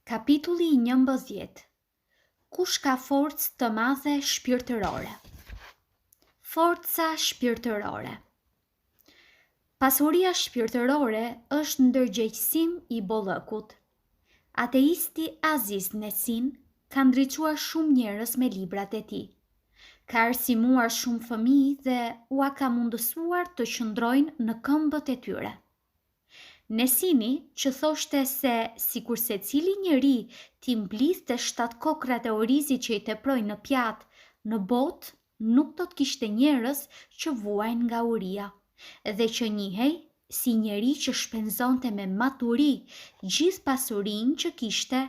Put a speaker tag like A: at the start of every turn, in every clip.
A: Kapitulli 11. Kush ka forcë të madhe shpirtërore? Forca shpirtërore. Pasuria shpirtërore është ndërgjegjësim i bollëkut. Ateisti Aziz Nesin ka ndriçuar shumë njerëz me librat e tij. Ka arsimuar shumë fëmijë dhe ua ka mundësuar të qëndrojnë në këmbët e tyre. Nesini, që thoshte se sikur se cili njeri t'i mblidhte 7 kokrat e orizit që i teprojnë në pjatë, në botë nuk do t'kishte njerëz që vuajnë nga uria, dhe që njihej si njeri që shpenzonte me maturi gjithë pasurinë që kishte,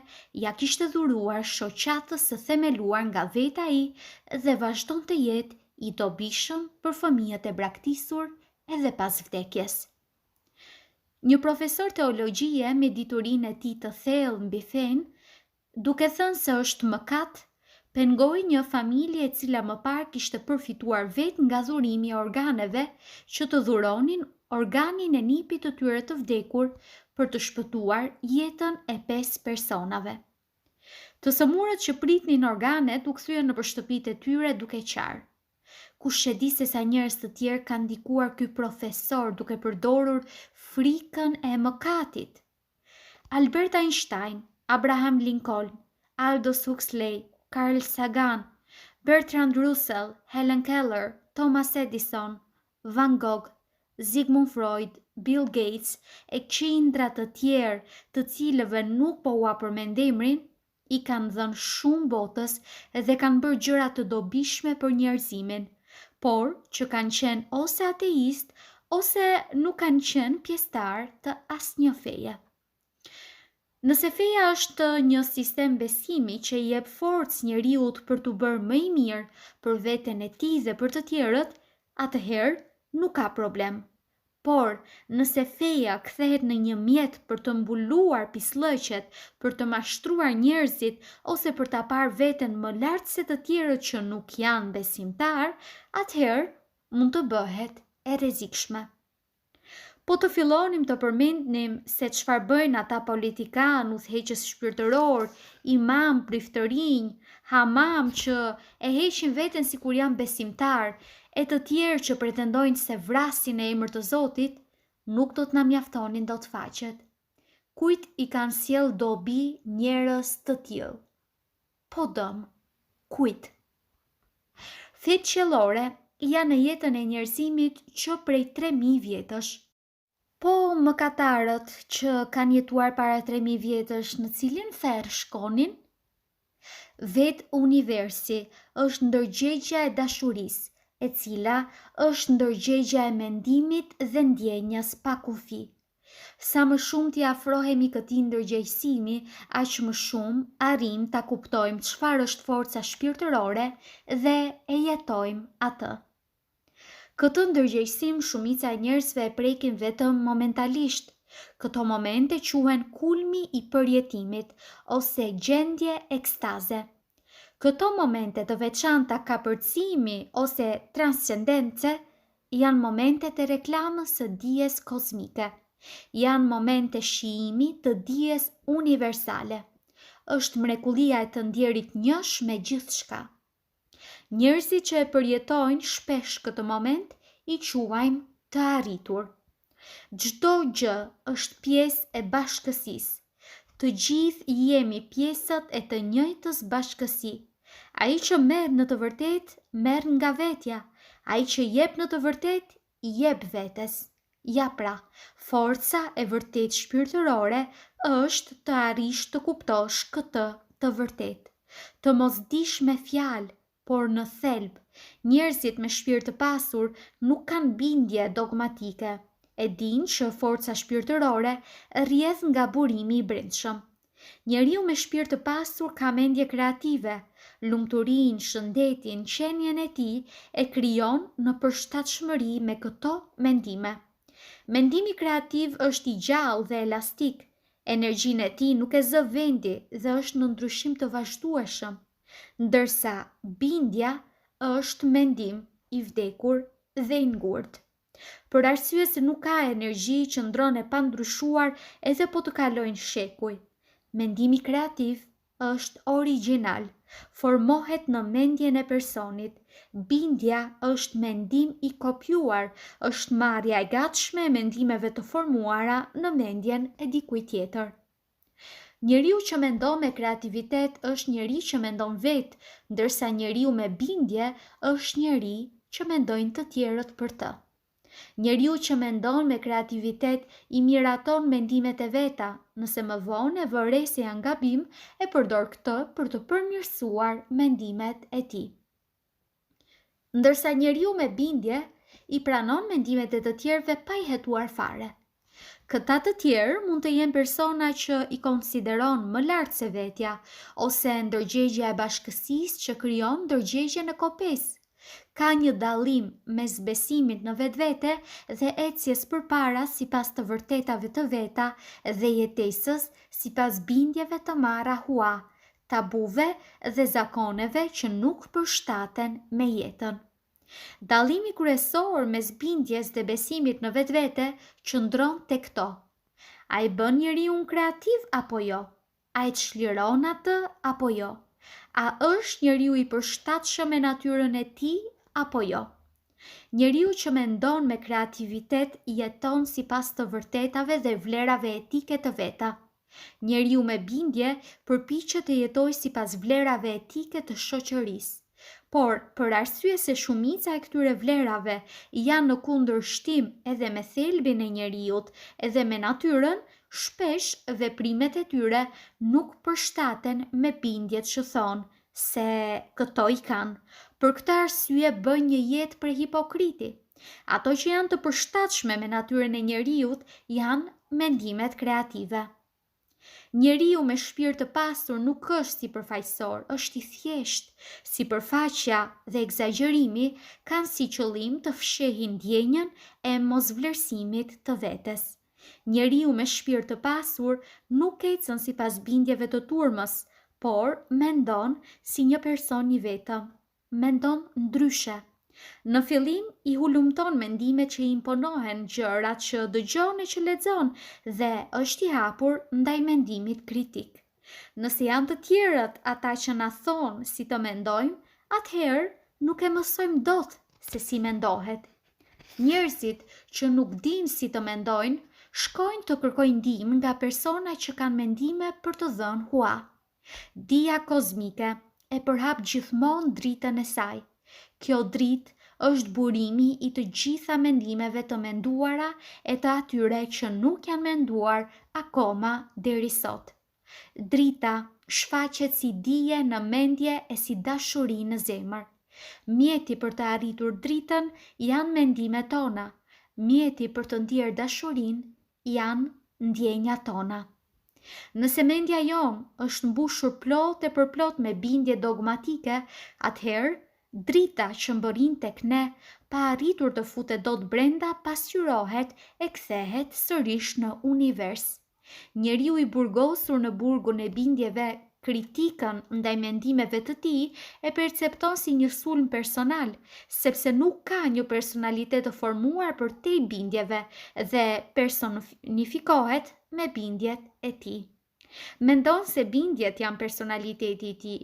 A: ja kishte dhuruar shoqatës së themeluar nga vetë ai dhe vazhdon të jetë i dobishëm për fëmijët e braktisur edhe pas vdekjes. Një profesor teologjie me diturinë e tij të thellë mbi fenë, duke thënë se është mëkat, pengoi një familje e cila më parë kishte përfituar vetë nga dhurimi i organeve që të dhuronin organin e nipit të tyre të vdekur për të shpëtuar jetën e 5 personave. Të sëmurët që pritnin organet u kthyen nëpër shtëpitë e tyre duke qarë. Kush e di se sa njerëz të tjerë kanë ndikuar ky profesor duke përdorur frikën e mëkatit. Albert Einstein, Abraham Lincoln, Aldous Huxley, Carl Sagan, Bertrand Russell, Helen Keller, Thomas Edison, Van Gogh, Sigmund Freud, Bill Gates e qindra të tjerë të cilëve nuk po ua përmend emrin, i kanë dhënë shumë botës dhe kanë bërë gjëra të dobishme për njerëzimin, por që kanë qenë ose ateist ose nuk kanë qenë pjesëtar të asnjë feje. Nëse feja është një sistem besimi që i jep forcë njeriut për t'u bërë më i mirë për veten e tij dhe për të tjerët, atëherë nuk ka problem. Por, nëse feja kthehet në një mjet për të mbuluar pislëqet, për të mashtruar njerëzit ose për ta parë veten më lart se të tjerët që nuk janë besimtar, atëherë mund të bëhet e rrezikshme. Po të fillonim të përmendnim se çfarë bëjnë ata politikan, udhëheqës shpirtëror, imam, priftërinj, hamam që e heqin veten sikur janë besimtar, e të tjerë që pretendojnë se vrasin në emër të Zotit, nuk do t'na mjaftonin dot faqet. Kujt i kanë sjell dobi njerëz të tillë? Po dëm, kujt? Fetë qiellore janë në jetën e njerëzimit që prej 3000 vjetësh. Po mëkatarët që kanë jetuar para 3000 vjetësh në cilin ferr shkonin? Vetë universi është ndërgjegjja e dashurisë, e cila është ndërgjegjja e mendimit dhe ndjenjës pa kufi. Sa më shumë t'i afrohemi këtij ndërgjegjësimi, aq më shumë arrim ta kuptojmë çfarë është forca shpirtërore dhe e jetojmë atë. Këtë ndërgjegjësim shumica e njerëzve e prekin vetëm momentalisht. Këto momente quhen kulmi i përjetimit ose gjendje ekstaze. Këto momente të veçanta kapërcimi ose transcendence janë momentet e reklamës së dijes kozmike. Janë momente shijimi të dijes universale. Është mrekullia e të ndjerit njësh me gjithçka. Njerëzit që e përjetojnë shpesh këtë moment i quajmë të arritur. Çdo gjë është pjesë e bashkësisë. Të gjithë jemi pjesët e të njëjtës bashkësi. Ai që merr në të vërtet, merr nga vetja. Ai që jep në të vërtet, jep vetes. Ja pra, forca e vërtet shpirtërore është të arrish të kuptosh këtë të vërtet. Të mos dish me fjalë, por në thelb. Njerëzit me shpirt të pasur nuk kanë bindje dogmatike. E dinë që forca shpirtërore rrjedh nga burimi i brendshëm. Njeriu me shpirt të pasur ka mendje kreative, lumturinë, shëndetin, qenien e tij e krijon në përshtatshmëri me këto mendime. Mendimi kreativ është i gjallë dhe elastik. Energjinë e tij nuk e zë vendi dhe është në ndryshim të vazhdueshëm, ndërsa bindja është mendim i vdekur dhe i ngurtë. Për arsye se nuk ka energji që ndron e pandryshuar edhe po të kalojnë shekuj. Mendimi kreativ është origjinal, formohet në mendjen e personit. Bindja është mendim i kopjuar, është marrja e gatshme e mendimeve të formuara në mendjen e dikujt tjetër. Njeriu që mendon me kreativitet është njeri që mendon vetë, ndërsa njeriu me bindje është njeri që mendojnë të tjerët për të. Njeriu që mendon me kreativitet i miraton mendimet e veta, nëse më vonë e vëre se janë gabim, e përdor këtë për të përmirësuar mendimet e tij. Ndërsa njeriu me bindje i pranon mendimet e të tjerëve pa i hetuar fare. Këta të tjerë mund të jenë persona që i konsideron më lartë se vetja, ose ndërgjegja e bashkësisë që krijon ndërgjegjen e kopesë. Ka një dallim mes besimit në vetvete dhe ecjes përpara sipas të vërtetave të veta dhe jetesës sipas bindjeve të marra hua, tabuve dhe zakoneve që nuk përshtaten me jetën. Dallimi kryesor mes bindjes dhe besimit në vetvete qëndron tek këto. A i bën njeriu kreativ apo jo? A i çliron atë apo jo? A është njeriu i përshtatshëm me natyrën e tij apo jo? Njeriu që mendon me kreativitet jeton sipas të vërtetave dhe vlerave etike të veta. Njeriu me bindje përpiqet të jetojë sipas vlerave etike të shoqërisë. Por, për arsye se shumica e këtyre vlerave janë në kundërshtim edhe me thelbin e njeriut edhe me natyrën, shpesh veprimet e tyre nuk përshtaten me bindjet që thonë se këto i kanë. Për këtë arsye bën një jetë për hipokriti. Ato që janë të përshtatshme me natyrën e njeriut janë mendimet kreative. Njeriu me shpirt të pasur nuk është sipërfaqësor, është i thjeshtë. Sipërfaqja dhe egzagjerimi kanë si qëllim të fshehin ndjenjën e mosvlerësimit të vetes. Njeriu me shpirt të pasur nuk ecën sipas bindjeve të turmës, por mendon si një person i vetëm. Mendon ndryshe. Në fillim i hulumton mendimet që i imponohen, gjërat që dëgjon e që lexon dhe është i hapur ndaj mendimit kritik. Nëse janë të tjerët ata që na thonë si të mendojmë, atëherë nuk e mësojmë dot se si mendohet. Njerëzit që nuk dinë si të mendojnë, shkojnë të kërkojnë ndihmë nga persona që kanë mendime për të dhënë hua. Dija kozmike e përhap gjithmonë dritën e saj. Kjo dritë është burimi i të gjitha mendimeve të menduara e të atyre që nuk janë menduar akoma deri sot. Drita shfaqet si dije në mendje e si dashuri në zemër. Mjeti për të arritur dritën janë mendimet tona. Mjeti për të ndier dashurinë janë ndjenjat tona. Nëse mendja jonë është mbushur plot e përplot me bindje dogmatike, atëherë drita që mbërrin tek ne, pa arritur të futet dot brenda, pasqyrohet e kthehet sërish në univers. Njeriu i burgosur në burgun e bindjeve kritikën ndaj mendimeve të tij e percepton si një sulm personal, sepse nuk ka një personalitet të formuar përtej bindjeve dhe personifikohet me bindjet e tij. Mendon se bindjet janë personaliteti i tij.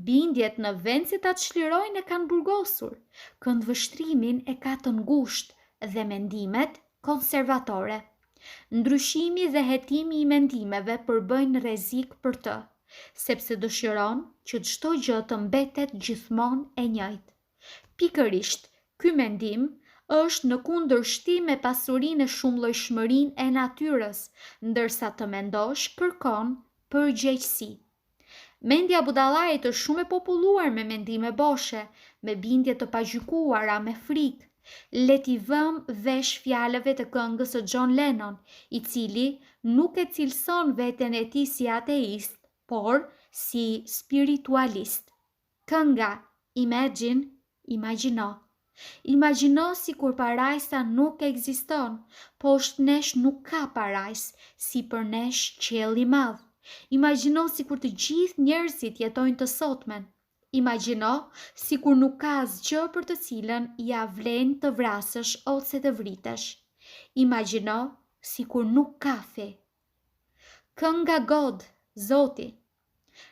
A: Bindjet në vend se ta çlirojnë e kanë burgosur. Këndvështrimin e ka të ngushtë dhe mendimet konservatore. Ndryshimi dhe hetimi i mendimeve përbëjnë rrezik për të, sepse dëshiron që çdo gjë të mbetet gjithmonë e njëjtë. Pikërisht, ky mendim është në kundërshtim me pasurinë e shumëllojshmërinë e natyrës, ndërsa të mendosh kërkon përgjegjësi. Mendja budallait është shumë e populluar me mendime boshe, me bindje të pagjykuara, me frikë. Le t'i vëmë vesh fjalëve të këngës së John Lennon, i cili nuk e cilëson veten e tij si ateist, por si spiritualist. Kënga Imagine, imagjino. Imagjino si kur parajsa nuk ekziston, poshtë nesh nuk ka parajs, si për nesh qielli i madh. Imagjino si kur të gjithë njerëzit jetojnë të sotmen. Imagjino si kur nuk ka asgjë për të cilën ja vlen të vrasësh ose të vritesh. Imagjino si kur nuk ka fe. Kënga God Zoti.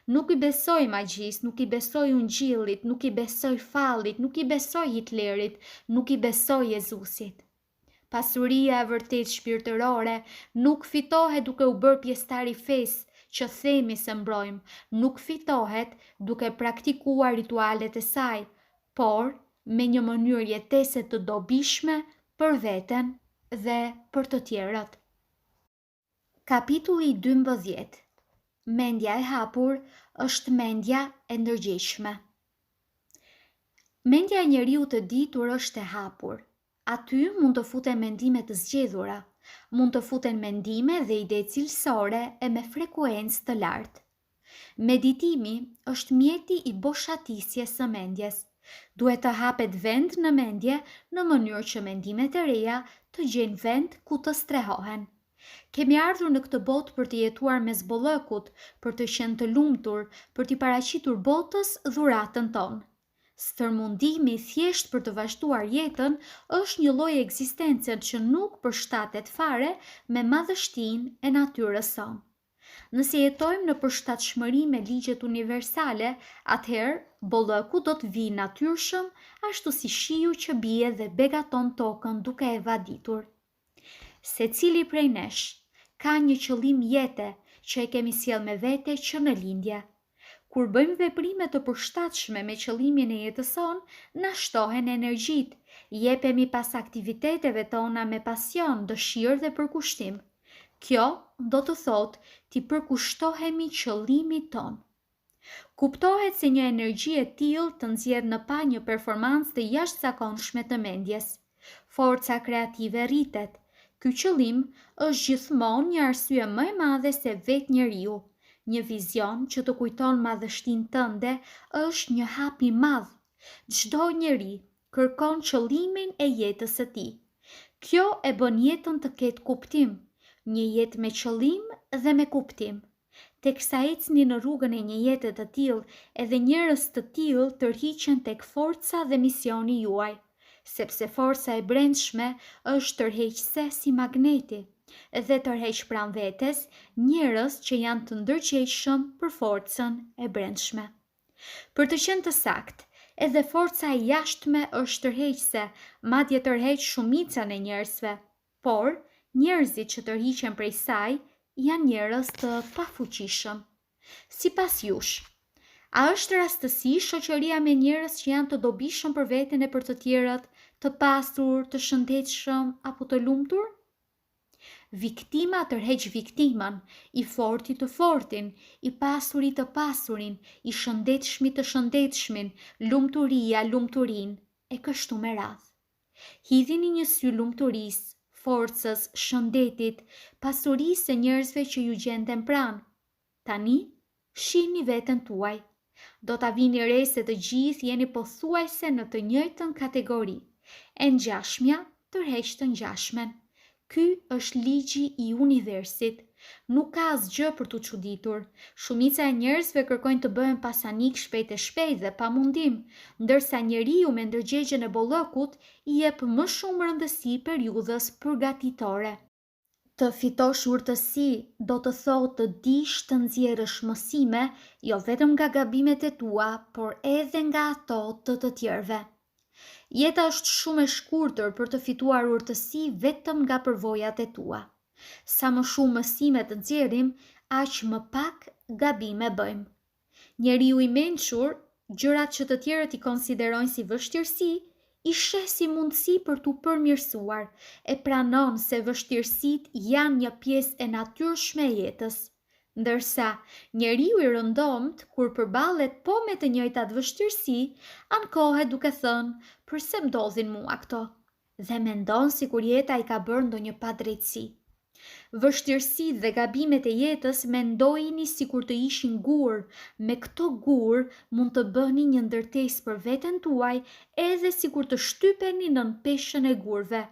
A: Nuk i besoj magjis, nuk i besoj ungjillit, nuk i besoj fallit, nuk i besoj Hitlerit, nuk i besoj Jezusit. Pasuria e vërtet shpirtërore nuk fitohet duke u bërë pjesëtar i fesë që themi se mbrojmë, nuk fitohet duke praktikuar ritualet e saj, por me një mënyrë jetese të dobishme për veten dhe për të tjerët. Kapitulli 12. Mendja e hapur është mendja e ndërgjegjshme. Mendja e njeriu të ditur është e hapur. Aty mund të futen mendime të zgjedhura, mund të futen mendime dhe ide cilësore e me frekuencë të lartë. Meditimi është mjeti i boshatisjes së mendjes. Duhet të hapet vend në mendje në mënyrë që mendimet e reja të gjejnë vend ku të strehohen. Kemi ardhur në këtë botë për të jetuar mes bollëkut, për të qenë të lumtur, për t'i paraqitur botës dhuratën tonë. Stërmundimi thjesht për të vazhduar jetën është një lloj ekzistence që nuk përshtatet fare me madhështinë e natyrës sonë. Nëse jetojmë në përshtatshmëri me ligjet universale, atëherë bollëku do të vijë natyrshëm, ashtu si shiu që bie dhe begaton tokën duke e vaditur. Secili prej nesh ka një qëllim jete që e kemi sjell me vete që në lindje. Kur bëjmë veprime të përshtatshme me qëllimin e jetës sonë, na shtohen energjitë, jepemi pas aktiviteteve tona me pasion, dëshirë dhe përkushtim. Kjo do të thotë ti përkushtohemi qëllimit ton. Kuptohet se një energji e tillë të nxjerr në pa një performancë të jashtëzakonshme të mendjes. Forca kreative rritet. Ky qëllim është gjithmonë një arsye më e madhe se vetë njeriu. Një vizion që të kujton madhështinë tënde është një hap i madh. Çdo njeri kërkon qëllimin e jetës së tij. Kjo e bën jetën të ketë kuptim, një jetë me qëllim dhe me kuptim. Teksa ecni në rrugën e një jete të tillë, edhe njerëz të tillë tërhiqen tek forca dhe misioni juaj, sepse forca e brendshme është tërheqëse si magneti dhe tërheq pranë vetes njerëz që janë të ndërgjegjshëm për forcën e brendshme. Për të qenë të saktë, edhe forca e jashtme është tërheqëse, madje tërheq shumicën e njerëzve, por njerëzit që tërhiqen prej saj janë njerëz të pafuqishëm. Sipas jush, a është rastësi shoqëria me njerëz që janë të dobishëm për veten e për të tjerët, të pasur, të shëndetshëm apo të lumtur? Viktima tërheq viktimën, i forti të fortin, i pasuri të pasurin, i shëndetshmi të shëndetshmin, lumturia lumturin, e kështu me radhë. Hidhini një sy lumturisë, forcës, shëndetit, pasurisë e njerëzve që ju gjenden pranë. Tani, shihni veten tuaj. Do ta vini re se të gjithë jeni pothuajse në të njëjtën kategori. E ngjashmja tërheq të ngjashmen. Ky është ligji i universit. Nuk ka asgjë për t'u çuditur. Shumica e njerëzve kërkojnë të bëhen pasanik shpejt e shpejt dhe pa mundim, ndërsa njeriu me ndërgjegjen e bollëkut i jep më shumë rëndësi periudhës përgatitore. Të fitosh urtësi do të thotë të dish të nxjerrësh mësime, jo vetëm nga gabimet e tua, por edhe nga ato të tjerëve. Jeta është shumë e shkurtër për të fituar urtësi vetëm nga përvojat e tua. Sa më shumë mësime të nxjerrim, aq më pak gabime bëjmë. Njeriu i mençur, gjërat që të tjerët i konsiderojnë si vështirësi, i sheh si mundësi për t'u përmirësuar, e pranon se vështirësitë janë një pjesë e natyrshme e jetës. Ndërsa njeriu i rëndomt, kur përballet po me të njëjtat vështirësi, ankohet duke thënë, pse më ndodhin mua këto? Dhe mendon sikur jeta i ka bërë ndonjë padrejtësi. Vështirësitë dhe gabimet e jetës mendojini sikur të ishin gur, me këto gur mund të bëni një ndërtesë për veten tuaj, edhe sikur të shtypeni nën peshën e gurve.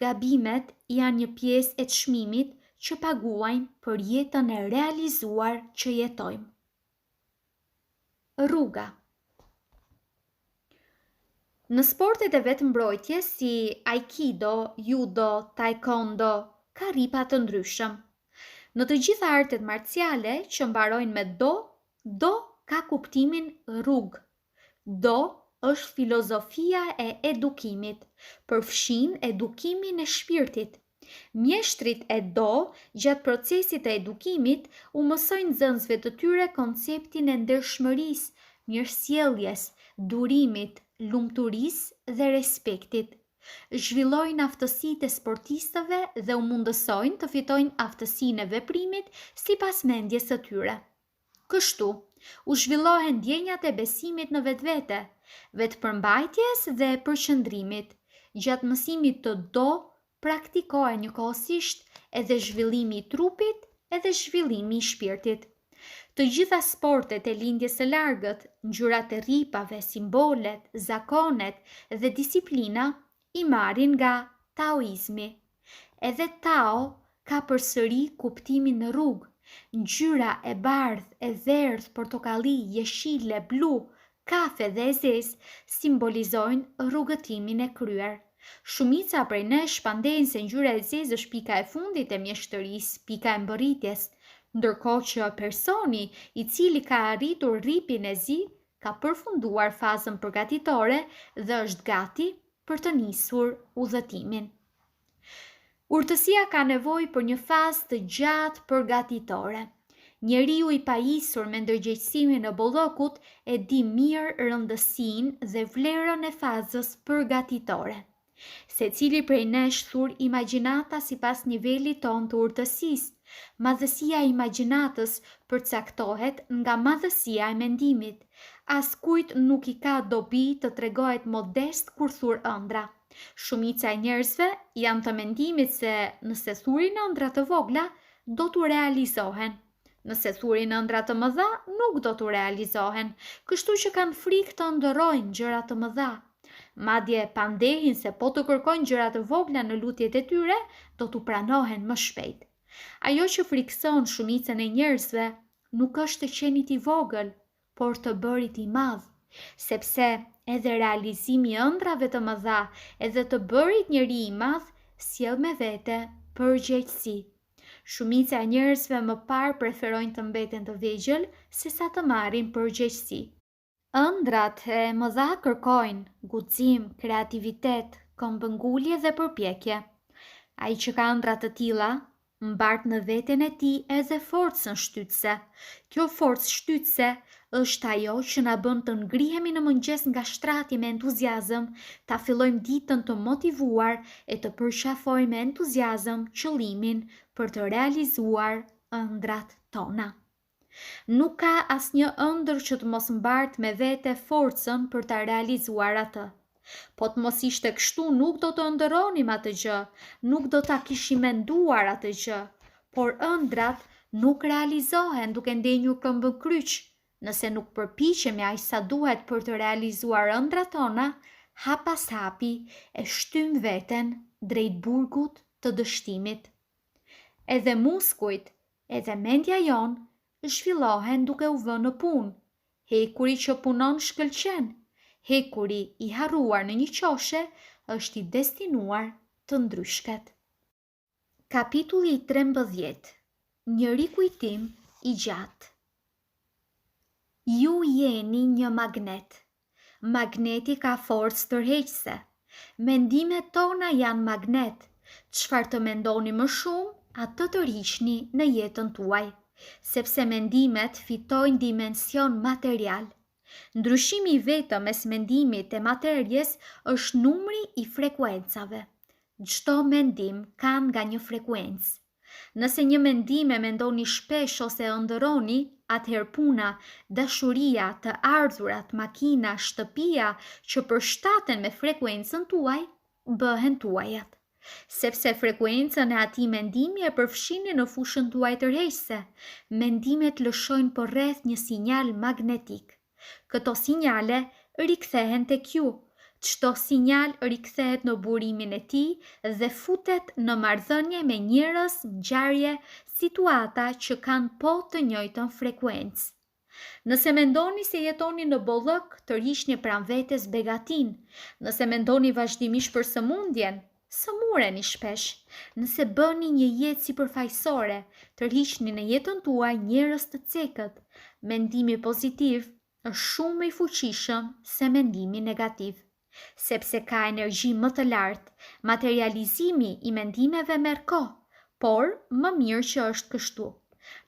A: Gabimet janë një pjesë e çmimit që paguajmë për jetën e realizuar që jetojmë. Rruga. Në sportet e vetëmbrojtjes si aikido, judo, taekwondo, ka ripa të ndryshëm. Në të gjitha artet marciale që mbarojnë me do, do ka kuptimin rrugë. Do është filozofia e edukimit, përfshin edukimin e shpirtit. Mjeshtrit e do, gjatë procesit të edukimit, u mësojnë nxënësve të tyre konceptin e ndershmërisë, mirësjelljes, durimit, lumturisë dhe respektit. Zhvillojnë aftësitë e sportistëve dhe u mundësojnë të fitojnë aftësinë e veprimit sipas mendjes së tyre. Kështu, u zhvillohen ndjenjat e besimit në vetvete, vetëpërmbajtjes dhe përqendrimit. Gjatë mësimit të do, praktikohen njëkohësisht edhe zhvillimi i trupit edhe zhvillimi i shpirtit. Të gjitha sportet e lindjes së largët, ngjyrat e rripave, simbolet, zakonet dhe disiplina i marrin nga taoizmi. Edhe Tao ka përsëri kuptimin në rrugë. Ngjyra e bardhë, e verdhë, portokalli, jeshile, blu, kafe dhe e zezë simbolizojnë rrugëtimin e kryer. Shumica prej nesh shpandejnë se ngjyra e zezë është pika e fundit e mjeshtërisë, pika e mbërritjes, ndërkohë që personi i cili ka arritur rripin e zi ka përfunduar fazën përgatitore dhe është gati për të nisur udhëtimin. Urtësia ka nevojë për një fazë të gjatë përgatitore. Njeriu i pajisur me ndërgjegjësimin e bollokut e di mirë rëndësinë dhe vlerën e fazës përgatitore. Secili prej nesh thur imagjinata sipas nivelit tonë të urtësisë. Madhësia e imagjinatës përcaktohet nga madhësia e mendimit. Askujt nuk i ka dobi të tregohet modest kur thur ëndra. Shumica e njerëzve janë të mendimit se nëse thurin ëndra të vogla, do t'u realizohen. Nëse thurin ëndra të mëdha, nuk do t'u realizohen, kështu që kanë frikë të ndërrojnë gjëra të mëdha. Madje pandehin se po të kërkojnë gjëra të vogla në lutjet e tyre, do t'u pranohen më shpejt. Ajo që frikson shumicën e njerëzve nuk është të qenit i vogël, por të bërit i madh, sepse edhe realizimi i ëndrave të mëdha edhe të bërit njeri i madh sjell me vete përgjegjësi. Shumica e njerëzve më parë preferojnë të mbeten të vegjël sesa të marrin përgjegjësi. Ëndrat e mëdha kërkojnë guxim, kreativitet, këmbëngulje dhe përpjekje. Ai që ka ëndra të tilla mbart në veten e tij edhe forcën shtytse. Kjo forcë shtytse është ajo që na bën të ngrihemi në mëngjes nga shtrati me entuziazëm, ta fillojmë ditën të motivuar e të përqafojmë me entuziazëm qëllimin për të realizuar ëndrat tona. Nuk ka asnjë ëndër që të mos mbart me vete forcën për ta realizuar atë. Po të mos ishte kështu, nuk do të ëndërronim atë gjë, nuk do ta kishim menduar atë gjë, por ëndrat nuk realizohen duke ndenjur këmbën kryq. Nëse nuk përpiqemi aq sa duhet për të realizuar ëndrat tona, hap pas hapi e shtym veten drejt burgut të dështimit. Edhe muskujt, edhe mendja jonë zhvillohen duke u vënë në punë. Hekuri që punon shkëlqen. Hekuri i harruar në një qoshe është i destinuar të ndryshket. Kapitulli 13. Një rikujtim i gjatë. Ju jeni një magnet. Magneti ka forcë tërheqëse. Mendimet tona janë magnet. Çfarë të mendoni më shumë, atë të riqni në jetën tuaj, sepse mendimet fitojnë dimension material. Ndryshimi i vetëm mes mendimit e materjes është numri i frekuencave. Çdo mendim ka nga një frekuencë. Nëse një mendim e mendoni shpesh ose ëndërroni, atëherë puna, dashuria, të ardhurat, makina, shtëpia që përshtaten me frekuencën tuaj, bëhen tuajat. Sepse frekuencën e atij mendimi e përfshini në fushën tuaj tërheqëse, mendimet lëshojnë përreth një sinjal magnetik. Këto sinjale rikthehen tek ju. Çdo sinjal rikthehet në burimin e tij dhe futet në marrëdhënie me njerëz, ngjarje, situata që kanë po të njëjtën frekuencë. Nëse mendoni se jetoni në bollëk, tërhiqni pranë vetes begatin. Nëse mendoni vazhdimisht për sëmundjen, Së mureni shpesh, nëse bëni një jetë si përfaqësore, tërhiqni në jetën tuaj njerëz të cekët. Mendimi pozitiv është shumë më i fuqishëm se mendimi negativ, sepse ka energji më të lartë. Materializimi i mendimeve merr kohë, por më mirë që është kështu.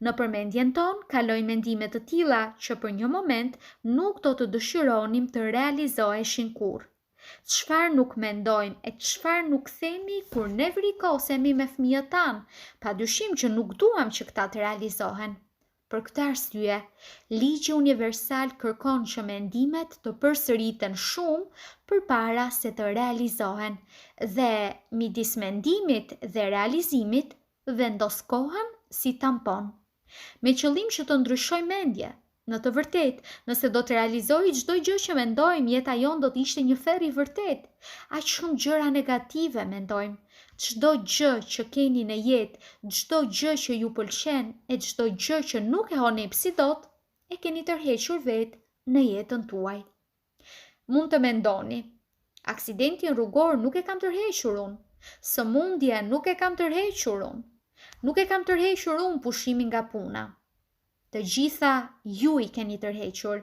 A: Në përmendjen tonë kalojnë mendime të tilla që për një moment nuk do të dëshironim të realizoheshin kurrë. Çfarë nuk mendojmë e çfarë nuk themi kur ne vrikosemi me fëmijët tanë, padyshim që nuk duam që këta të realizohen. Për këtë arsye, ligji universal kërkon që mendimet të përsëriten shumë përpara se të realizohen, dhe midis mendimit dhe realizimit vendos kohën si tampon, me qëllim që të ndryshojë mendje. Në të vërtet, nëse do të realizoj çdo gjë që mendojmë, jeta jonë do të ishte një ferr i vërtet. Aq shumë gjëra negative mendojmë. Çdo gjë që keni në jetë, çdo gjë që ju pëlqen e çdo gjë që nuk e honip si dot, e keni tërhequr vetë në jetën tuaj. Mund të mendoni, aksidentin rrugor nuk e kam tërhequr unë, sëmundje nuk e kam tërhequr unë, nuk e kam tërhequr unë pushimin nga puna. Të gjitha ju i keni tërhequr.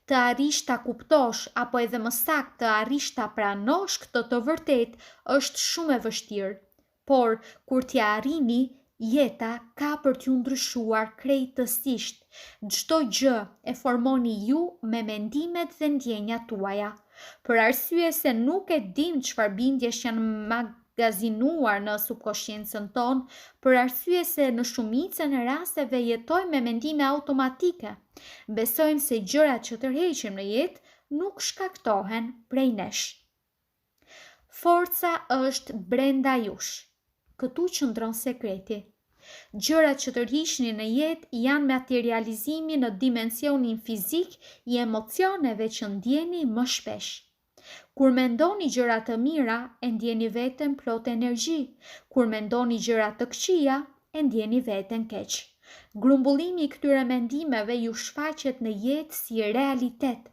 A: Të arrish ta kuptosh apo edhe më saktë të arrish ta pranosh këtë të vërtet është shumë e vështirë. Por kur t'ja arrini, jeta ka për t'ju ndryshuar krejtësisht. Çdo gjë e formoni ju me mendimet dhe ndjenjat tuaja. Për arsye se nuk e dim çfarë bindjesh janë magazinuar në subkonsciencën tonë, për arsye se në shumicën e rasteve jetojmë me mendime automatike. Besojmë se gjërat që tërheqim në jetë nuk shkaktohen prej nesh. Forca është brenda jush. Këtu qëndron sekreti. Gjërat që tërhiqni në jetë janë materializimi në dimensionin fizik i emocioneve që ndjeni më shpesh. Kur mendoni gjëra të mira, e ndjeni veten plot energji. Kur mendoni gjëra të këqija, e ndjeni veten keq. Grumbullimi i këtyre mendimeve ju shfaqet në jetë si realitet.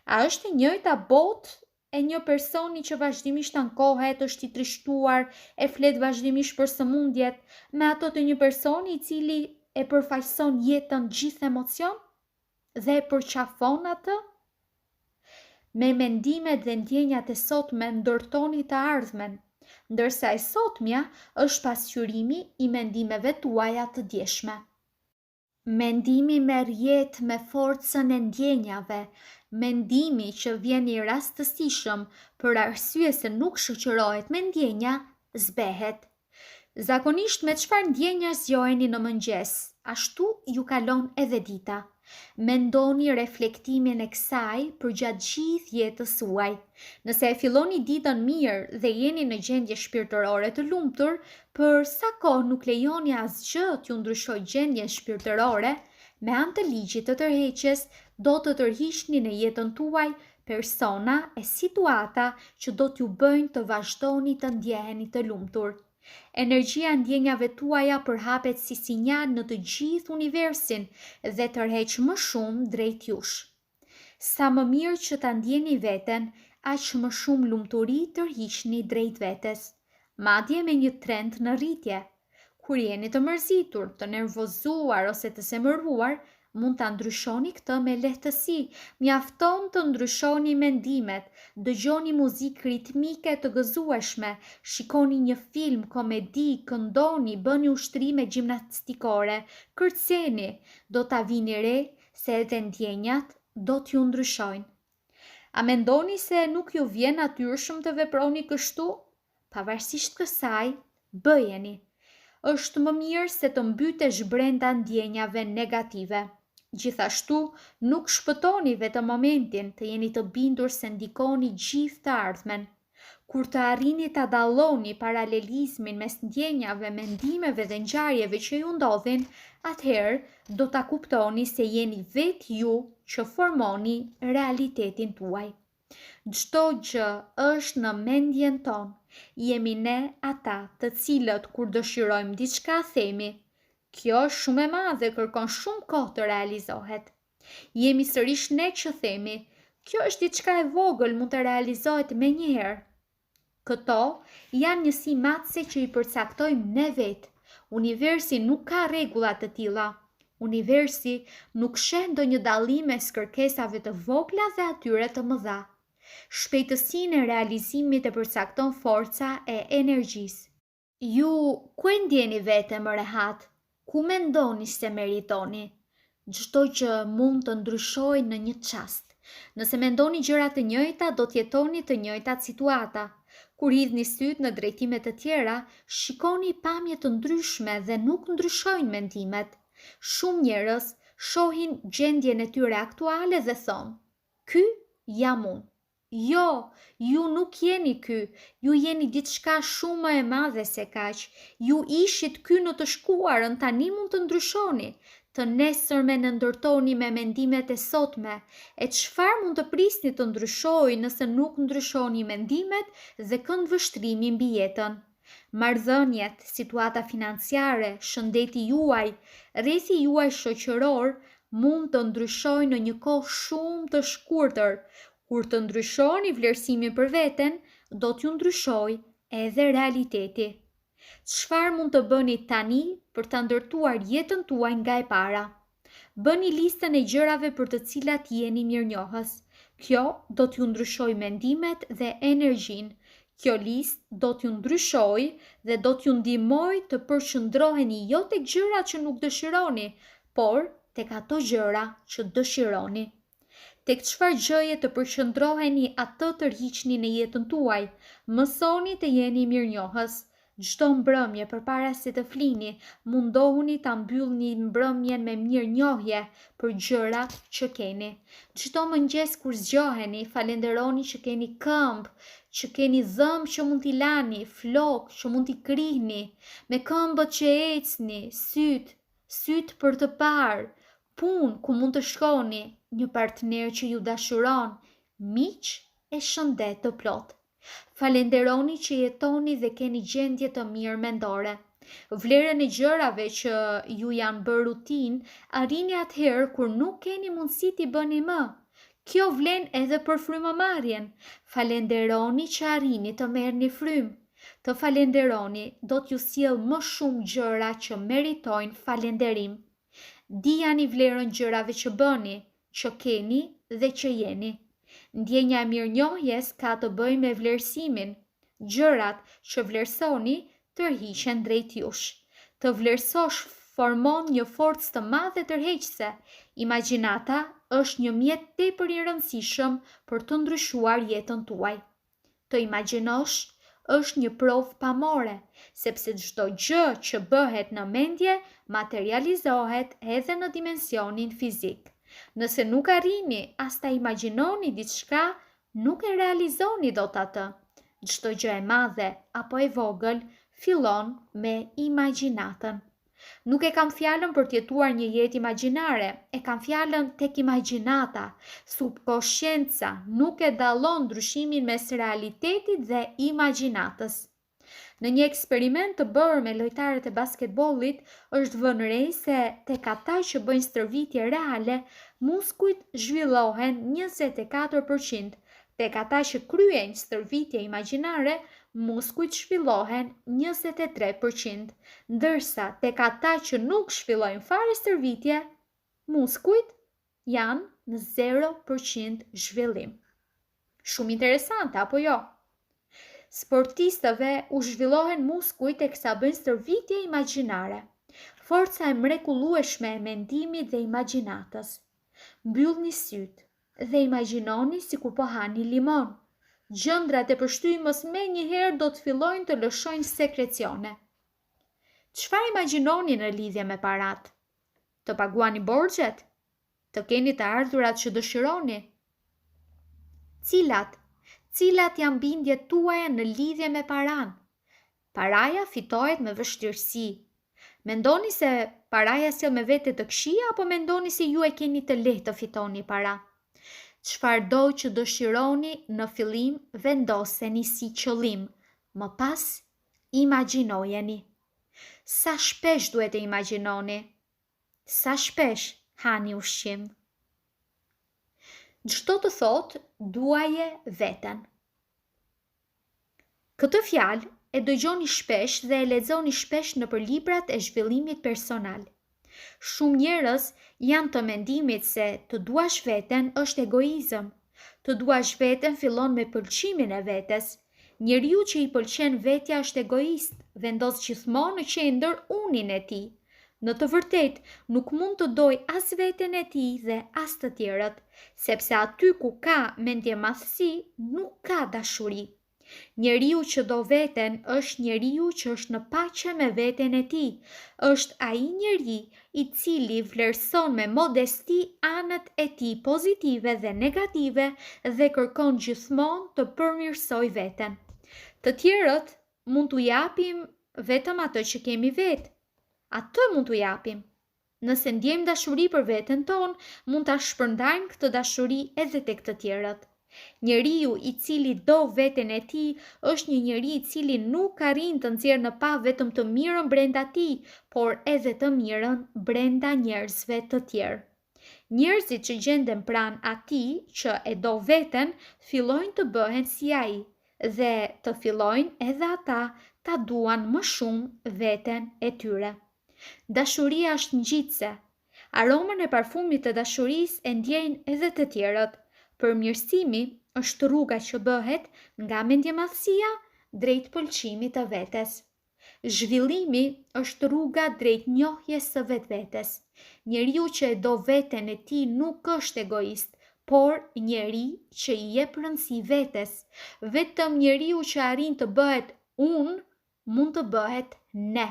A: A është e njëjta botë e një personi që vazhdimisht ankohet, është i trishtuar, e flet vazhdimisht për sëmundjet, me ato të një personi i cili e përfaqëson jetën gjithë emocion dhe e përqafon atë? Me mendimet dhe ndjenjat e sotme ndërtoni të ardhmen, ndërsa e sotmja është pasqyrimi i mendimeve tuaja të djeshme. Mendimi merr jetë me forcën e ndjenjave, mendimi që vjen i rastësishëm për arsye se nuk shoqërohet me ndjenja, zbehet. Zakonisht me çfarë ndjenja zgjoheni në mëngjes, ashtu ju kalon edhe dita. Mendoni reflektimin e kësaj për gjatë gjithë jetës suaj. Nëse e filloni ditën mirë dhe jeni në gjendje shpirtërore të lumtur, për sa kohë nuk lejoni asgjë t'ju ndryshojë gjendjen shpirtërore, me anë të ligjit të tërheqjes, do të tërhiqni në jetën tuaj persona e situata që do t'ju bëjnë të vazhdoni të ndjeheni të lumtur. Energjia ndjenjave tuaja përhapet si sinjal në të gjithë universin dhe tërheq më shumë drejt jush. Sa më mirë që ta ndjeni veten, aq më shumë lumturi tërhiqni drejt vetes, madje me një trend në rritje. Kur jeni të mërzitur, të nervozuar ose të semëruar, mund ta ndryshoni këtë me lehtësi. Mjafton të ndryshoni mendimet, dëgjoni muzikë ritmike të gëzueshme, shikoni një film, komedi, këndoni, bëni ushtrime gjimnastikore, kërceni, do ta vini re se edhe ndjenjat do t'ju ndryshojnë. A mendoni se nuk ju vjen natyrshëm të veproni kështu? Pavarësisht kësaj, bëjeni. Është më mirë se të mbytesh brenda ndjenjave negative. Gjithashtu, nuk shpëtoni vetëm momentin, të jeni të bindur se ndikoni gjithë të ardhmen. Kur të arrini ta dalloni paralelizmin mes ndjenjave, mendimeve dhe ngjarjeve që ju ndodhin, atëherë do ta kuptoni se jeni vetë ju që formoni realitetin tuaj. Çdo gjë është në mendjen tonë. Jemi ne ata të cilët kur dëshirojmë diçka themi, kjo është shumë e madhe, kërkon shumë kohë të realizohet. Jemi sërish ne që themi, kjo është diçka e vogël, mund të realizohet menjëherë. Këto janë njësi matëse që i përcaktojmë ne vetë. Universi nuk ka rregulla të tilla. Universi nuk sheh ndonjë dallim mes kërkesave të vogla dhe atyre të mëdha. Shpejtësinë e realizimit e përcakton forca e energjisë. Ju ku e ndjeni vete më rehat? Ku mendoni se meritoni? Çdo gjë mund të ndryshojë në një çast. Nëse mendoni gjëra të njëjta, do të jetoni të njëjtat situata. Kur hidhni syt në drejtime të tjera, shikoni pamje të ndryshme dhe nuk ndryshojnë mendimet. Shumë njerëz shohin gjendjen e tyre aktuale dhe thonë: "Ky jam unë." Jo, ju nuk jeni ky, ju jeni diçka shumë më e madhe se kaq. Ju ishit ky në të shkuarën, tani mund të ndryshoni. Të nesërmen në ndërtoni me mendimet e sotme, e çfarë mund të prisni të ndryshojë nëse nuk ndryshoni mendimet dhe këndvështrimi mbi jetën. Marrëdhëniet, situata financiare, shëndeti juaj, rrethi juaj shoqëror mund të ndryshojnë në një kohë shumë të shkurtër. Kur të ndryshoni vlerësimin për veten, do t'ju ndryshojë edhe realiteti. Çfarë mund të bëni tani për ta ndërtuar jetën tuaj nga e para? Bëni listën e gjërave për të cilat jeni mirënjohës. Kjo do t'ju ndryshojë mendimet dhe energjinë. Kjo listë do t'ju ndryshojë dhe do t'ju ndihmojë të përqendroheni jo tek gjërat që nuk dëshironi, por tek ato gjëra që dëshironi. Tek çfarë gjëje të përqendroheni, atë të rriqni në jetën tuaj. Mësoni të jeni mirënjohës. Çdo mbrëmje përpara se të flini, mundohuni ta mbyllni mbrëmjen me mirënjohje për gjërat që keni. Çdo mëngjes kur zgjoheni, falenderoni që keni këmbë, që keni dhëmbë që mund t'i lani, flokë që mund t'i krihni, me këmbët që ecni, syt për të parë, punë ku mund të shkoni, një partner që ju dashuron, miq e shëndet të plotë. Falenderoni që jetoni dhe keni gjendje të mirë mendore. Vlerën e gjërave që ju janë bërë rutinë arrini atëherë kur nuk keni mundësi t'i bëni më. Kjo vlen edhe për frymëmarrjen. Falenderoni që arrini të merrni frymë. Të falenderoni do t'ju sjell më shumë gjëra që meritojnë falenderim. Dijani vlerën gjërave që bëni, që keni dhe që jeni. Ndjenja e mirënjohjes ka të bëjë me vlerësimin. Gjërat që vlerësoni tërhiqen drejt jush. Të vlerësosh formon një forcë të madhe tërheqëse. Imagjinata është një mjet tepër i rëndësishëm për të ndryshuar jetën tuaj. Të imagjinosh është një provë pamore, sepse çdo gjë që bëhet në mendje materializohet edhe në dimensionin fizik. Nëse nuk arrini as ta imagjinoni diçka, nuk e realizoni dot atë. Çdo gjë e madhe apo e vogël fillon me imagjinatën. Nuk e kam fjalën për t'jetuar një jetë imagjinare, e kam fjalën tek imagjinata. Subkonscienca nuk e dallon ndryshimin mes realitetit dhe imagjinatës. Në një eksperiment të bërë me lojtarët e basketbollit, është vënë re se tek ata që bëjnë stërvitje reale, muskujt zhvillohen 24%. Tek ata që kryejnë stërvitje imagjinare, muskujt zhvillohen 23%, ndërsa tek ata që nuk zhvillojnë fare stërvitje, muskujt janë në 0% zhvillim. Shumë interesante, apo jo? Sportistëve u zhvillohen muskujt teksa bëjnë stërvitje imagjinare. Forca e mrekullueshme e mendimit dhe imagjinatës. Mbyllni sytë dhe imagjinoni sikur po hani limon. Gjëndrat e përshtymës menjëherë do të fillojnë të lëshojnë sekrecione. Çfarë imagjinoni në lidhje me paratë? Të paguani borxhet? Të keni të ardhurat që dëshironi? Cilat janë bindjet tuaja në lidhje me paran? Paraja fitohet me vështirësi. Mendoni se paraja sjell me vete të këqija apo mendoni se ju e keni të lehtë të fitoni para? Çfarëdo që dëshironi në fillim vendoseni si qëllim, më pas imagjinojeni. Sa shpesh duhet e imagjinoni? Sa shpesh hani ushqim? Çdo të thotë duaje veten. Këtë fjalë e dëgjoni shpesh dhe e lexoni shpesh nëpër librat e zhvillimit personal. Shumë njerëz janë të mendimit se të duash veten është egoizëm. Të duash veten fillon me pëlqimin e vetes. Njeriu që i pëlqen vetja është egoist, vendos gjithmonë në qendër unin e tij. Në të vërtetë, nuk mund të doj as veten e tij dhe as të tjerët, sepse aty ku ka mendje madhësi, nuk ka dashuri. Njeriu që do veten është njeriu që është në paqe me veten e tij. Është ai njeri i cili vlerëson me modesti anët e tij pozitive dhe negative dhe kërkon gjithmonë të përmirësoj veten. Të tjerët mund t'u japim vetëm atë që kemi vetë. Atë mund t'u japim. Nëse ndjejmë dashuri për veten tonë, mund ta shpërndajmë këtë dashuri edhe tek të tjerët. Njeriu i cili do veten e tij është një njeri i cili nuk arrin të nxjerrë në pa vetëm të mirën brenda tij, por edhe të mirën brenda njerëzve të tjerë. Njerëzit që gjenden pranë atij që e do veten, fillojnë të bëhen si ai dhe të fillojnë edhe ata ta duan më shumë veten e tyre. Dashuria është ngjitse. Aromën e parfumit të dashurisë e ndjejnë edhe të tjerët. Përmirësimi është rruga që bëhet nga mendjemadhësia drejt pëlqimit të vetes. Zhvillimi është rruga drejt njohjes së vetvetes. Njeriu që e do veten e tij nuk është egoist, por njeri që i jep rëndësi vetes. Vetëm njeriu që arrin të bëhet unë mund të bëhet ne.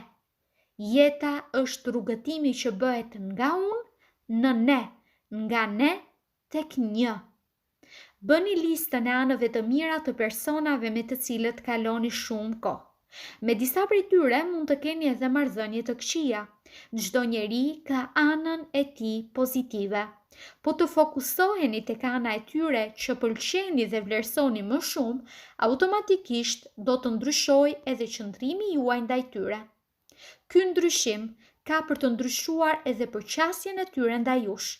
A: Jeta është rrugëtimi që bëhet nga unë në ne, nga ne tek një. Bëni listën e anëve të mira të personave me të cilët kaloni shumë kohë. Me disa prej tyre mund të keni edhe marrëdhënie të këqija. Çdo njeri ka anën e tij pozitive. Po të fokusoheni tek ana e tyre që pëlqeni dhe vlerësoni më shumë, automatikisht do të ndryshojë edhe qëndrimi juaj ndaj tyre. Ky ndryshim ka për të ndryshuar edhe përqasjen e tyre ndaj jush.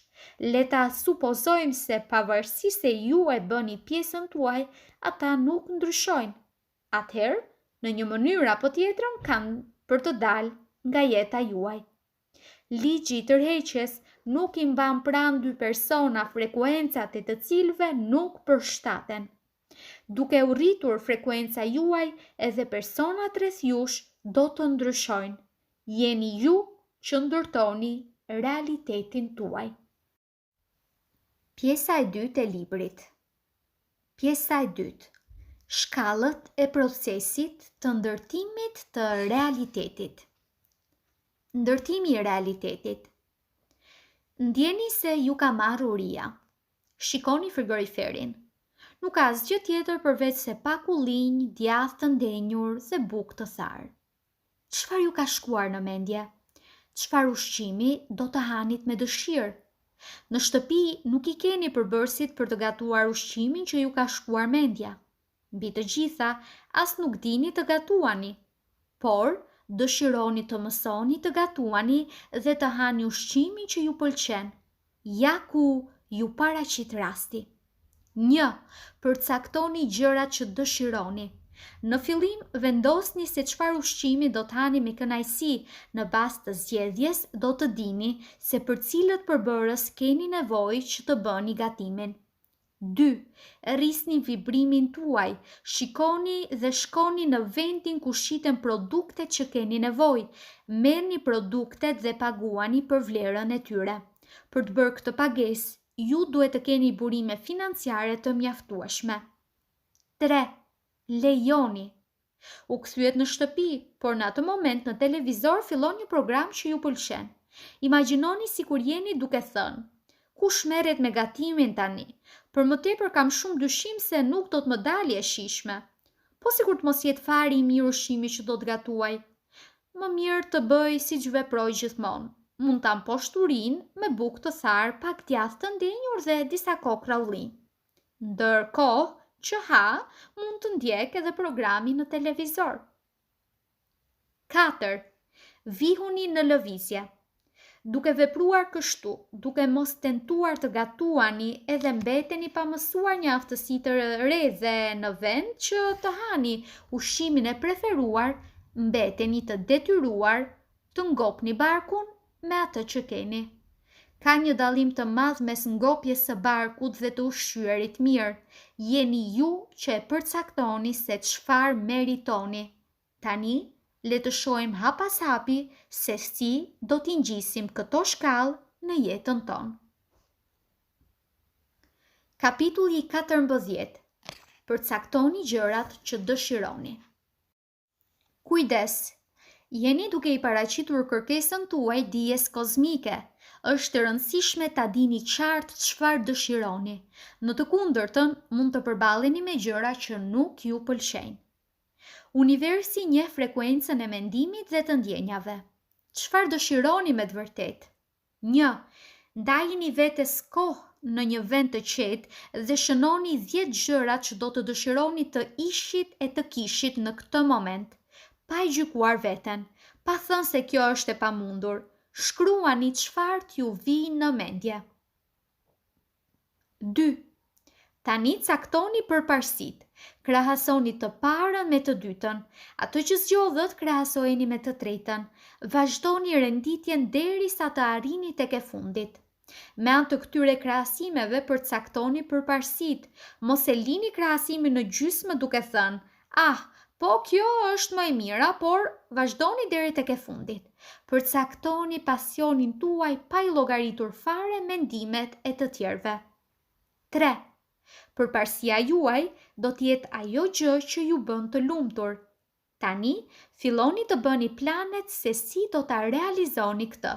A: Le ta supozojmë se pavarësisht se ju e bëni pjesën tuaj, ata nuk ndryshojnë. Atëherë, në një mënyrë apo tjetrën kanë për të dalë nga jeta juaj. Ligji i tërheqjes nuk i mban pranë dy persona frekuencat e të cilëve nuk përshtaten. Duke u rritur frekuenca juaj, edhe personat rreth jush do të ndryshojnë. Jeni ju që ndërtoni realitetin tuaj. Pjesa e dytë e librit. Pjesa e dytë. Shkallët e procesit të ndërtimit të realitetit. Ndërtimi i realitetit. Ndjeni se ju ka marrë uria. Shikoni frigoriferin. Nuk ka asgjë tjetër përveç se pak ullinj, djathë të ndenjur dhe bukë të tharë. Çfarë ju ka shkuar në mendje? Çfarë ushqimi do të hanit me dëshirë? Në shtëpi nuk i keni përbërësit për të gatuar ushqimin që ju ka shkuar mendja. Mbi të gjitha, as nuk dini të gatuani, por dëshironi të mësoni të gatuani dhe të hani ushqimin që ju pëlqen. Ja ku ju paraqit rasti. 1. Përcaktoni gjërat që dëshironi. Në fillim, vendosni se çfarë ushqimi do të hani me kënaqësi. Në bazë të zgjedhjes do të dini se për cilët përbërës keni nevojë që të bëni gatimin. 2. Rrisni vibrimin tuaj. Shikoni dhe shkoni në vendin ku shiten produktet që keni nevojë. Merrni produktet dhe paguani për vlerën e tyre. Për të bërë këtë pagesë, ju duhet të keni burime financiare të mjaftueshme. 3. Lejoni. U kthyet në shtëpi, por në atë moment në televizor fillon një program që ju pëlqen. Imagjinoni sikur jeni duke thënë: kush merret me gatimin tani? Për më tepër kam shumë dyshim se nuk do të më dalë e shijshme. Po sikur të mos jetë fare i mirë ushqimi që do të gatuaj. Më mirë të bëj siç veproj gjithmonë. Mund ta mposh urinë me bukë të tharë, pak djathë të ndenjur dhe disa kokra ulli. Ndërkohë që mund të ndjek edhe programin në televizor. 4. Vihuni në lëvizje. Duke vepruar kështu, duke mos tentuar të gatuani edhe mbeteni pa mësuar një aftësi të re dhe në vend që të hani ushqimin e preferuar, mbeteni të detyruar të ngopni barkun me atë që keni. Ka një dallim të madh mes ngopjes së barkut dhe të ushqyerit mirë. Jeni ju që e përcaktoni se çfarë meritoni. Tani, le të shohim hap pas hapi se si do t'i ngjisim këto shkallë në jetën tonë. Kapitulli 14. Përcaktoni gjërat që dëshironi. Kujdes! Jeni duke i paraqitur kërkesën tuaj dijes kozmike. Është e rëndësishme ta dini qartë çfarë dëshironi. Në të kundërtën, mund të përballeni me gjëra që nuk ju pëlqejnë. Universi njeh frekuencën e mendimit dhe të ndjenjave. Çfarë dëshironi me të vërtetë? 1. Ndajini vetes kohë në një vend të qetë dhe shënoni 10 gjëra që do të dëshironi të ishit e të kishit në këtë moment, pa i gjykuar veten, pa thënë se kjo është e pamundur. Shkruani çfarë t'ju vijë në mendje. 2. Tani caktoni përparësitë. Krahasoni të parën me të dytën. Atë që zgjodhët krahasojeni me të tretën. Vazhdoni renditjen derisa të arrini tek e fundit. Me anë të këtyre krahasimeve përcaktoni përparësitë. Mos e lini krahasimin në gjysmë duke thënë: po kjo është më e mira, por vazhdoni deri tek e fundit. Përcaktoni pasionin tuaj pa i llogaritur fare mendimet e të tjerëve. 3. Përparësia juaj do të jetë ajo gjë që ju bën të lumtur. Tani, filloni të bëni planet se si do ta realizoni këtë.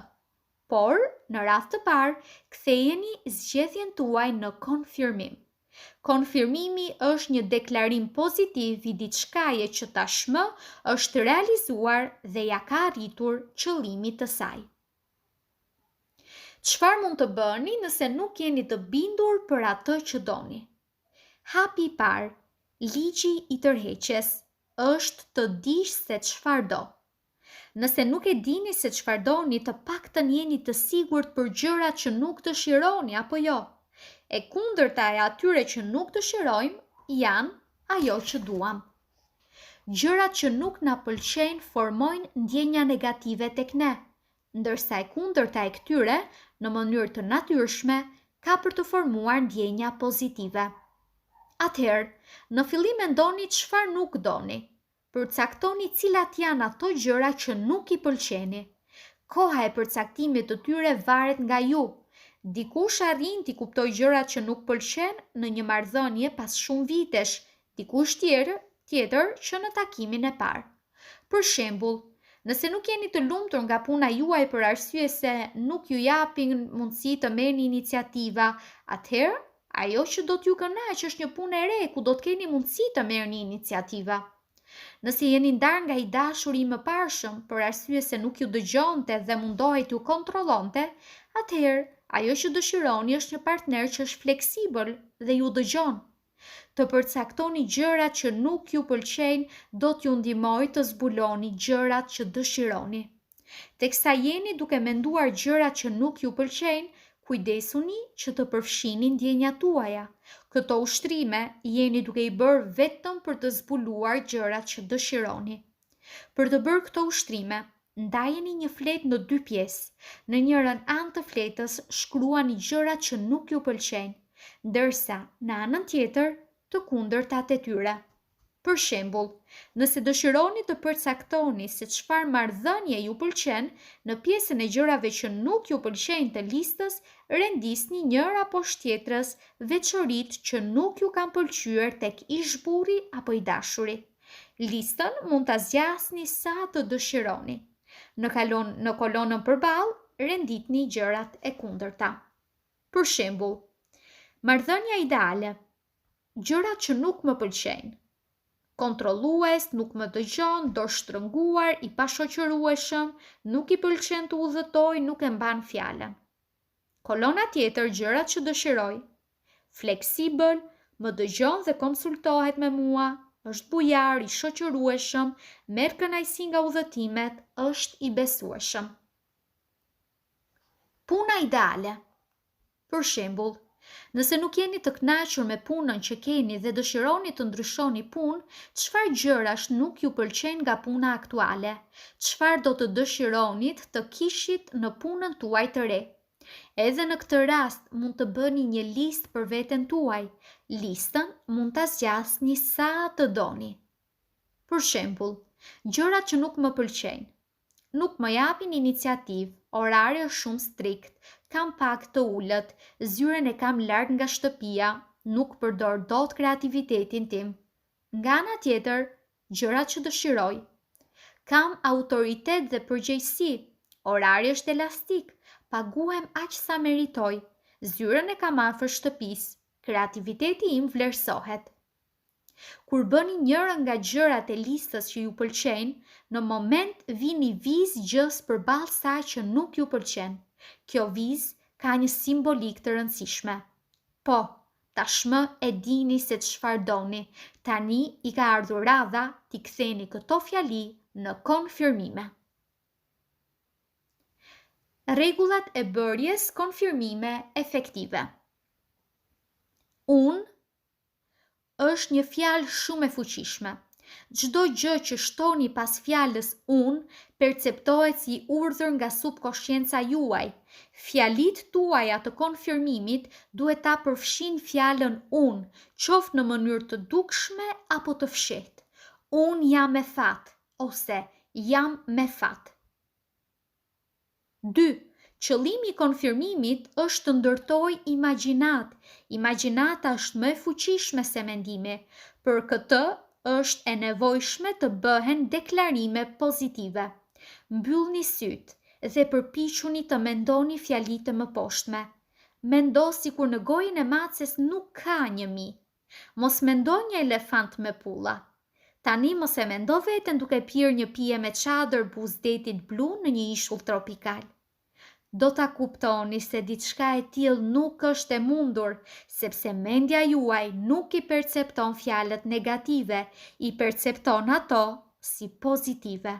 A: Por, në radhë të parë, kthejeni zgjedhjen tuaj në konfirmim. Konfirmimi është një deklarim pozitiv i diçkaje që tashmë është realizuar dhe ja ka arritur qëllimit të saj. Çfarë mund të bëni nëse nuk jeni të bindur për atë që doni? Hapi i parë, ligji i tërheqjes, është të dish se çfarë do. Nëse nuk e dini se çfarë doni, të paktën jeni të sigurt për gjërat që nuk dëshironi apo jo. E kundërta e atyre që nuk dëshirojmë janë ajo që duam. Gjërat që nuk na pëlqejnë formojnë ndjenja negative tek ne, ndërsa e kundërta e këtyre, në mënyrë të natyrshme, ka për të formuar ndjenja pozitive. Atëherë, në fillim mendoni çfarë nuk doni. Përcaktoni cilat janë ato gjëra që nuk i pëlqeni. Koha e përcaktimit të tyre varet nga ju. Dikush arrin t'i kuptoj gjërat që nuk pëlqen në një marrëdhënie pas shumë vitesh, dikush tjetër që në takimin e parë. Për shembull, nëse nuk jeni të lumtur nga puna juaj për arsye se nuk ju japin mundësi të merrni iniciativa, atëherë ajo që do t'ju kënaqë është një punë e re ku do të keni mundësi të merrni iniciativa. Nëse jeni ndarë nga i dashuri i mëparshëm për arsye se nuk ju dëgjonte dhe mundohej t'ju kontrollonte, atëherë ajo që dëshironi është një partner që është fleksibël dhe ju dëgjon. Të përcaktoni gjërat që nuk ju pëlqejnë do t'ju ndihmojë të zbuloni gjërat që dëshironi. Teksa jeni duke menduar gjërat që nuk ju pëlqejnë, kujdesuni që të përfshini ndjenjat tuaja. Këto ushtrime jeni duke i bërë vetëm për të zbuluar gjërat që dëshironi. Për të bërë këto ushtrime, ndajeni një fletë në 2 pjesë. Në njërën anë të fletës shkruani gjërat që nuk ju pëlqejnë, ndërsa në anën tjetër të kundërtat e tyre. Për shembull, nëse dëshironi të përcaktoni se çfarë marrëdhënie ju pëlqen, në pjesën e gjërave që nuk ju pëlqejnë të listës, rendisni njëra poshtë tjetrës veçoritë që nuk ju kanë pëlqyer tek ish-burri apo i dashuri. Listën mund ta zgjasni sa të dëshironi. Në kolonën përballë, renditni gjërat e kundërta. Për shembull, marrëdhënia ideale, gjërat që nuk më pëlqejnë. Kontrollues, nuk më dëgjon, dorë shtrënguar, i pashoqërueshëm, nuk i pëlqen të udhëtoj, nuk e mban fjalën. Kolona tjetër, gjërat që dëshiroj. Fleksibël, më dëgjon dhe konsultohet me mua, është bujar, i shoqërueshëm, merr kënaqësi nga udhëtimet, është i besueshëm. Puna ideale. Për shembull, nëse nuk jeni të kënaqur me punën që keni dhe dëshironi të ndryshoni punë, çfarë gjërash nuk ju pëlqejnë nga puna aktuale? Çfarë do të dëshironit të kishit në punën tuaj të re? Edhe në këtë rast mund të bëni një listë për veten tuaj. Listën mund ta zgjasni sa të doni. Për shembull, gjërat që nuk më pëlqejnë. Nuk më japin iniciativë, orari është shumë strikt, kam pak të ulët, zyren e kam larg nga shtëpia, nuk përdor dot kreativitetin tim. Nga ana tjetër, gjërat që dëshiroj. Kam autoritet dhe përgjegjësi, orari është elastik, paguhem aq sa meritoj, zyren e kam afër shtëpisë, kreativiteti im vlerësohet. Kur bëni njërën nga gjërat e listës që ju pëlqejnë, në moment vini vizë gjës përballë saj që nuk ju pëlqen. Kjo vizë ka një simbolik të rëndësishme. Po, tashmë e dini se çfarë doni. Tani i ka ardhur radha t'i ktheni këto fjali në konfirmime. Rregullat e bërjes konfirmime efektive. Unë është një fjalë shumë e fuqishme. Çdo gjë që shtoni pas fjalës unë perceptohet si urdhër nga subkonscienca juaj. Fjalitë tuaja të konfirmimit duhet ta përfshin fjalën unë, qoftë në mënyrë të dukshme apo të fshehtë. Unë jam me fat ose jam me fat. 2. Qëllimi i konfirmimit është të ndërtoj imagjinat. Imagjinata është më e fuqishme se mendimi. Për këtë është e nevojshme të bëhen deklarime pozitive. Mbyllni sytë dhe përpiquni të mendoni fjalitë e mëposhtme. Mendo sikur në gojën e maces nuk ka një mi. Mos mendo një elefant me pulla. Tani mos e mendo veten duke pirë një pije me çadër buzdetit blu në një ishull tropikal. Do ta kuptoni se diçka e tillë nuk është e mundur, sepse mendja juaj nuk i percepton fjalët negative, i percepton ato si pozitive.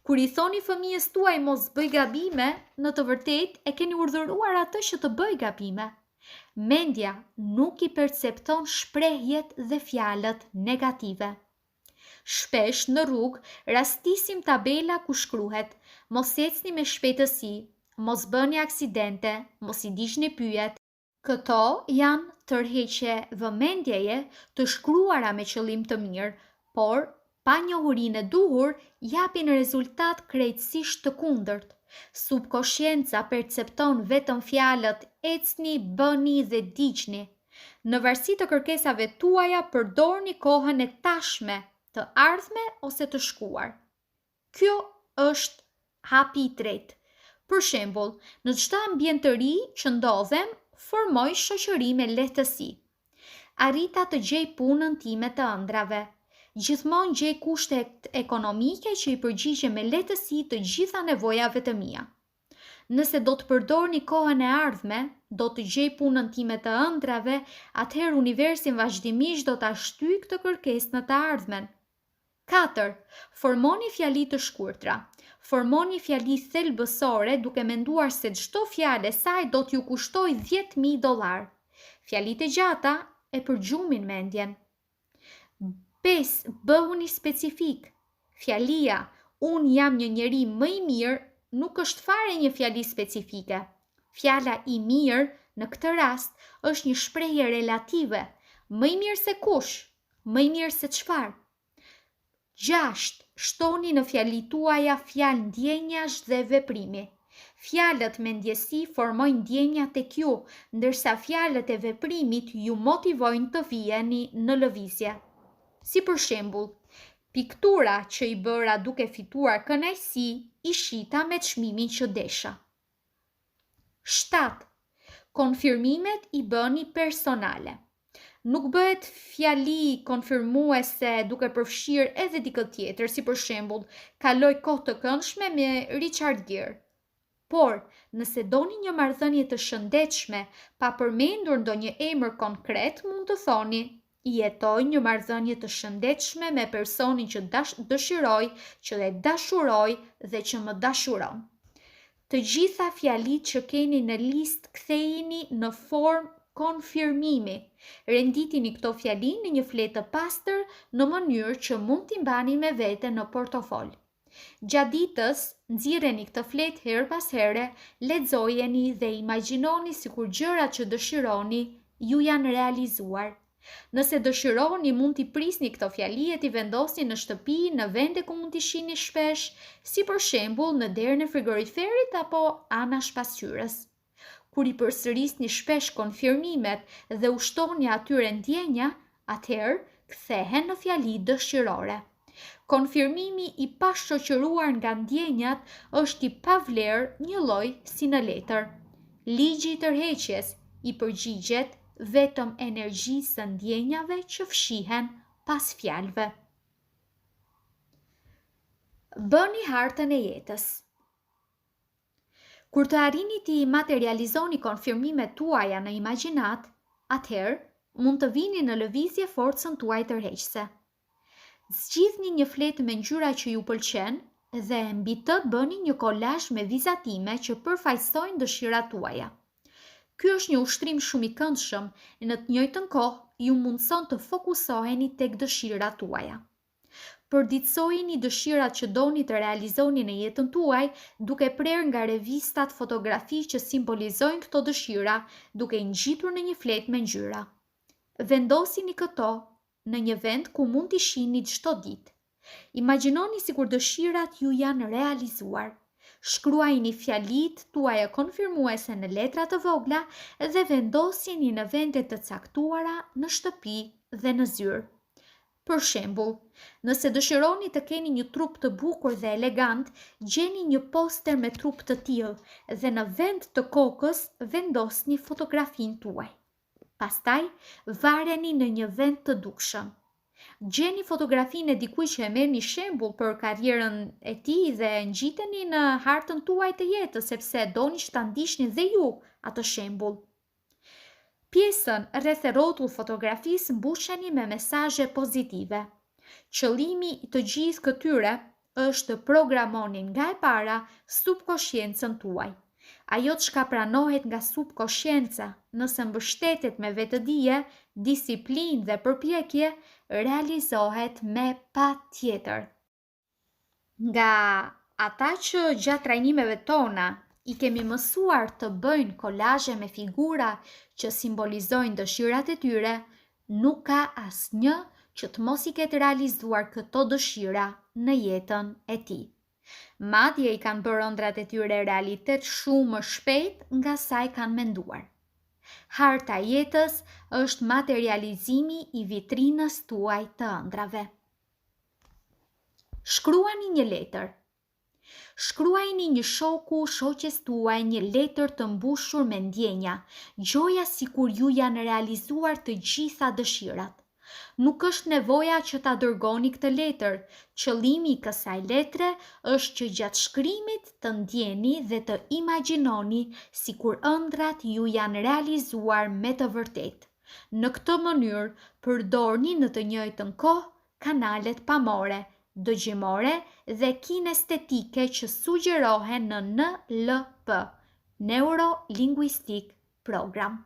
A: Kur i thoni fëmijës tuaj mos bëj gabime, në të vërtetë e keni urdhëruar atë që të bëj gabime. Mendja nuk i percepton shprehjet dhe fjalët negative. Shpesh në rrugë rastisim tabela ku shkruhet: mos ecni me shpejtësi, mos bëni aksidente, mos i digjni pyjet. Këto janë tërheqje vëmendjeje të shkruara me qëllim të mirë, por pa njohurinë e duhur japin rezultat krejtësisht të kundërt. Subkonscienca percepton vetëm fjalët ecni, bëni dhe digjni. Në varësi të kërkesave tuaja përdorni kohën e tashme, të ardhme ose të shkuar. Kjo është hapi i tretë. Për shembull, në çdo ambient të ri që ndodhem, formoj shoqëri me lehtësi. Arrita të gjej punën time të ëndrave. Gjithmonë gjej kushte ekonomike që i përgjigjen me lehtësi të gjitha nevojave të mia. Nëse do të përdorni kohën e ardhme, do të gjej punën time të ëndrave, atëherë universi vazhdimisht do ta shtyjë këtë kërkesë në të ardhmen. 4. Formoni fjali të shkurtra. Formoni fjali thelbësore duke menduar se çdo fjalë e saj do t'ju kushtoj $10,000. Fjalitë e gjata e përgjumin mendjen. 5. Bëhuni specifik. Fjalia unë jam një njeri më i mirë nuk është fare një fjali specifike. Fjala i mirë në këtë rast është një shprehje relative. Më i mirë se kush? Më i mirë se çfarë? 6. Shtoni në fjalitë tuaja fjalë ndjenjash dhe veprimi. Fjalët me ndjesi formojnë ndjenja tek ju, ndërsa fjalët e veprimit ju motivojnë të vijeni në lëvizje. Si për shembull, piktura që i bëra duke fituar kënaqësi, i shita me çmimin që desha. 7. Konfirmimet i bëni personale. Nuk bëhet fjali konfirmuese duke përfshirë edhe dikë tjetër, si për shembull, kaloj kohë të këndshme me Richard Gere. Por, nëse doni një marrëdhënie të shëndetshme, pa përmendur ndonjë emër konkret, mund të thoni: jetoj një marrëdhënie të shëndetshme me personin që dëshiroj, që e dashuroj dhe që më dashuron. Të gjitha fjalit që keni në listë kthejini në formë konfirmimi. Renditini këto fjali në një fletë të pastër në mënyrë që mund t'i mbani me vete në portofol. Gjatë ditës, nxirreni këtë fletë her pas here, lexojeni dhe imagjinoni sikur gjërat që dëshironi ju janë realizuar. Nëse dëshironi, mund t'i prisni këto fjali e t'i vendosni në shtëpi, në vende ku mund t'i shihni shpesh, si për shembull në derën e frigoriferit apo anash pasqyrës. Kur i përsërisni shpesh konfirmimet dhe ushtoni atyre ndjenja, atëherë kthehen në fjali dëshirore. Konfirmimi i pashoqëruar nga ndjenjat është i pavlerë, një lloj si në letër. Ligji i tërheqjes i përgjigjet vetëm energjisë së ndjenjave që fshihen pas fjalëve. Bëni hartën e jetës. Kur të arrini t'i materializoni konfirmimet tuaja në imagjinat, atëherë mund të vini në lëvizje forcën tuaj tërheqëse. Zgjidhni një fletë me ngjyra që ju pëlqen dhe mbi të bëni një kolazh me vizatime që përfaqësojnë dëshirat tuaja. Ky është një ushtrim shumë i këndshëm, në të njëjtën kohë ju mundson të fokusoheni tek dëshirat tuaja. Përditësojini dëshirat që doni të realizoni në jetën tuaj duke prerë nga revistat fotografi që simbolizojnë këto dëshira, duke i ngjitur në një fletë me ngjyra. Vendosini këto në një vend ku mund t'i shihni çdo ditë. Imagjinoni sikur dëshirat ju janë realizuar. Shkruajini fjalitë tuaja konfirmuese në letra të vogla dhe vendosini në vende të caktuara në shtëpi dhe në zyrë. Për shembull, nëse dëshironi të keni një trup të bukur dhe elegant, gjeni një poster me trup të tillë dhe në vend të kokës vendosni fotografinë tuaj. Pastaj, vareni në një vend të dukshëm. Gjeni fotografinë e dikujt që e merrni shembull për karrierën e tij dhe ngjiteni në hartën tuaj të jetës sepse doni që ta ndiqni dhe ju atë shembull. Pjesën rreth e rrotull fotografisë mbusheni me mesazhe pozitive. Qëllimi i të gjithë këtyre është të programoni nga e para subkonsciencën tuaj. Ajo çka pranohet nga subkonscienca, nëse mbështetet me vetëdije, disiplinë dhe përpjekje, realizohet me patjetër. Nga ata që gjatë trajnimeve tona i kemi mësuar të bëjnë kolazhe me figura që simbolizojnë dëshirat e tyre, nuk ka asnjë që të mos i ketë realizuar këto dëshira në jetën e tij. Madje i kanë bërë ëndrat e tyre realitet shumë më shpejt nga sa i kanë menduar. Harta e jetës është materializimi i vitrinës tuaj të ëndrave. Shkruani një letër. Shkruajini një shoku, shoqes tuaj një letër të mbushur me ndjenja, gjoja sikur ju janë realizuar të gjitha dëshirat. Nuk është nevoja që ta dërgoni këtë letër. Qëllimi i kësaj letre është që gjatë shkrimit të ndjeni dhe të imagjinoni sikur ëndrat ju janë realizuar me të vërtetë. Në këtë mënyrë, përdorni në të njëjtën kohë kanalet pamore, dëgjimore dhe kinestetike që sugjerohen në NLP, Neuro Linguistic Program.